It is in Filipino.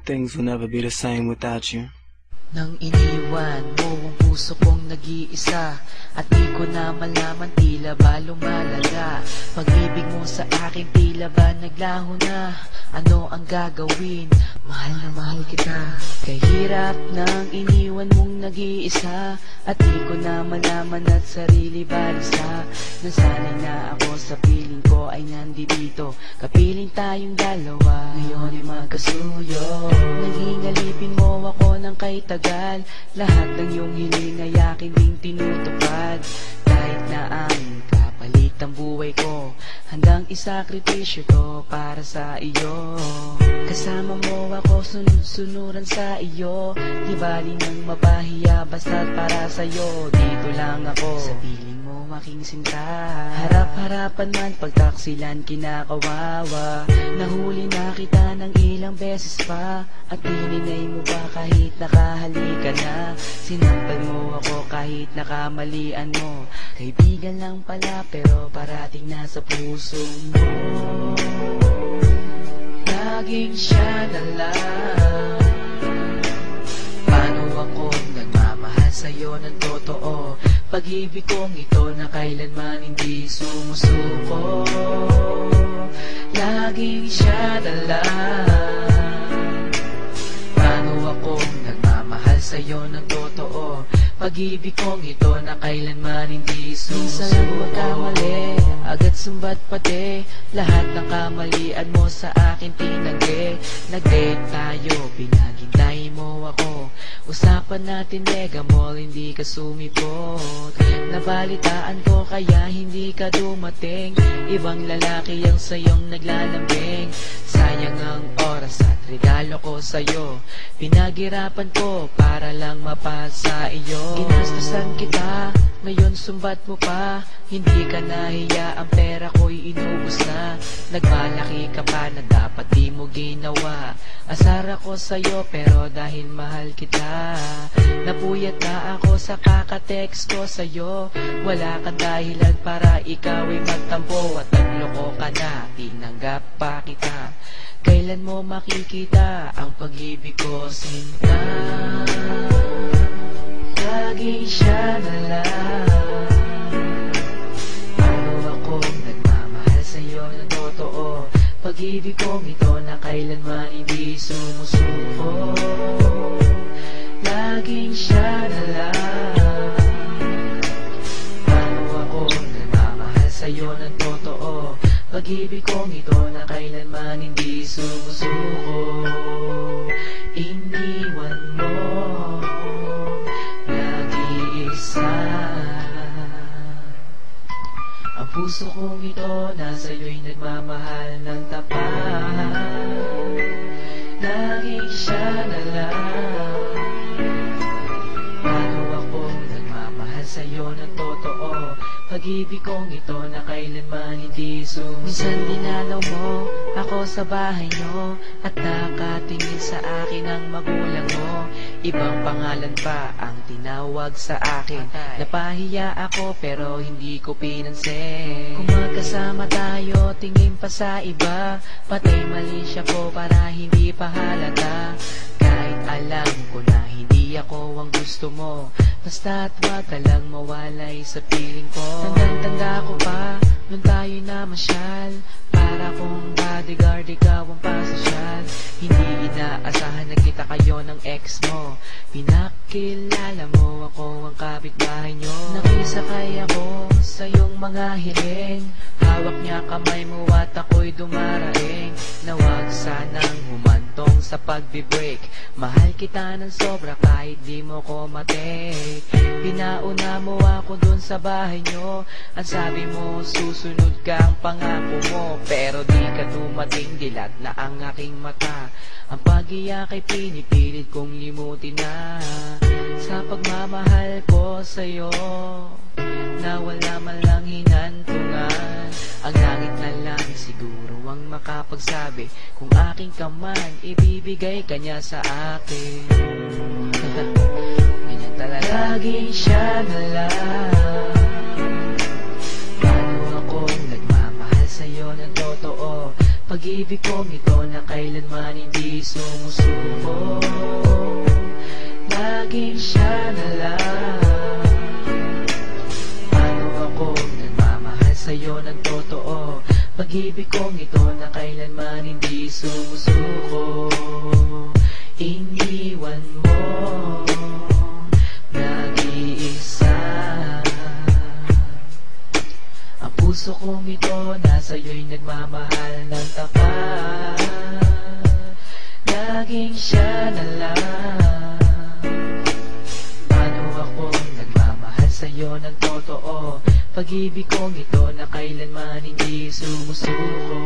things will never be the same without you. Nang iniwan mo ang puso kong nag-iisa, at di ko na malaman, tila ba lumalaga? Pag-ibig mo sa akin, tila ba naglaho na? Ano ang gagawin? Mahal na mahal kita. Kahirap nang iniwan mong nag-iisa, at di ko na malaman at sarili balisa. Nasanay na ako sa piling ko ay nandito, kapiling tayong dalawa, ngayon ay magkasuyo. Naging alipin mo ako ng kay tagal, lahat ng iyong hiling ay aking ding tinutupad. Kahit na ang kapalit ang buhay ko, handang isakripisyo to para sa iyo. Kasama mo ako, sunod-sunuran sa iyo, di bali nang mapahiya basta't para sa'yo. Dito lang ako sa piling mo aking sinta, harap-harapan man pagtaksilan kinakawawa. Nahuli na kita ng ilang beses pa, at hininay mo ba kahit nakahalika na? Sinampal mo ako kahit nakamalian mo, kaibigan lang pala pero parating nasa puso mo. Laging siya na lang. Paano ako nagmamahal sa'yo ng totoo? Pag-ibig kong ito na kailanman hindi sumusuko. Laging siya na lang. Paano ako nagmamahal sa'yo ng totoo? Pag-ibig kong ito na kailanman hindi sumusuko. Minsan lang magkamali, agad sumbat pati, lahat ng kamalian mo sa akin tinanggi. Nag-date tayo, pinaghintay mo ako, usapan natin mega mall, hindi ka sumipot. Nabalitaan ko kaya hindi ka dumating, ibang lalaki ang sayong naglalambing. Sayang ang oras at regalo ko sa'yo, pinaghirapan ko para lang mapasa iyo. Ginastusan kita, ngayon sumbat mo pa, hindi ka nahiya, ang pera ko'y inubos na. Nagmalaki ka pa na dapat di mo ginawa. Asar ako sa'yo pero dahil mahal kita, napuyat na ako sa kakatext ko sa'yo. Wala kang dahilan para ikaw ay magtampo, at nagloko ka na, tinanggap pa kita. Kailan mo makikita ang pag-ibig ko, sinta? Laging siya na lang. Paano akong nagmamahal sa'yo ng totoo? Pag-ibig kong ito na kailanman hindi sumusuko. Laging siya na lang. Paano akong nagmamahal sa'yo ng totoo? Pag-ibig kong ito na kailanman hindi sumusuko. Iniwan mo nag-iisa, ang puso kong ito na sa'yo'y nagmamahal ng tapat. Laging siya na lang. Paano akong nagmamahal sa'yo ng totoo? Pag-ibig kong ito na kailanman hindi sumusuko. Minsan dinalaw mo ako sa bahay nyo, at nakatingin sa akin ang magulang mo. Ibang pangalan pa ang tinawag sa akin. Napahiya ako pero hindi ko pinansin. Kung magkasama tayo, tingin pa sa iba, patay mali siya ko para hindi pa halata. Kahit alam ko na hindi ako ang gusto mo, basta't wag ka lang mawalay sa piling ko. Tandang-tanda ko pa, nung tayo'y namasyal, para kong bodyguard, ikaw ang pasosyal. Hindi inaasahan na kita kayo ng ex mo, pinakilala mo ako ang kapitbahay nyo. Nakisakay ako sa iyong mga hiling, hawak niya kamay mo at ako'y dumaraing. Nawag sanang humantong sa pagbe-break, mahal kita ng sobra kahit di mo ko matik. Pinauna mo ako dun sa bahay nyo, ang sabi mo susunod ka ang pangako mo, pero di ka dumating, dilat na ang aking mata. Ang pag-iyak ay pinipilit kong limutin na. Sa pagmamahal ko sa'yo, na wala man lang hinantungan, ang langit na lang siguro ang makapagsabi kung aking ka man, ibibigay ka niya sa akin. Ganyan talaga. Laging siya na lang. Paano akong nagmamahal sa'yo ng totoo? Pag-ibig kong ito na kailanman hindi sumusuko. Laging siya na lang. Paano ako nagmamahal sa'yo ng totoo? Pag-ibig kong ito na kailanman hindi sumusuko. Iniwan mo nag-iisa. Ang puso kong ito nasa'yo'y nagmamahal ng tapat. Laging siya na lang. Paano ako nagmamahal sa'yo ng totoo? Pag-ibig kong ito na kailanman hindi sumusuko.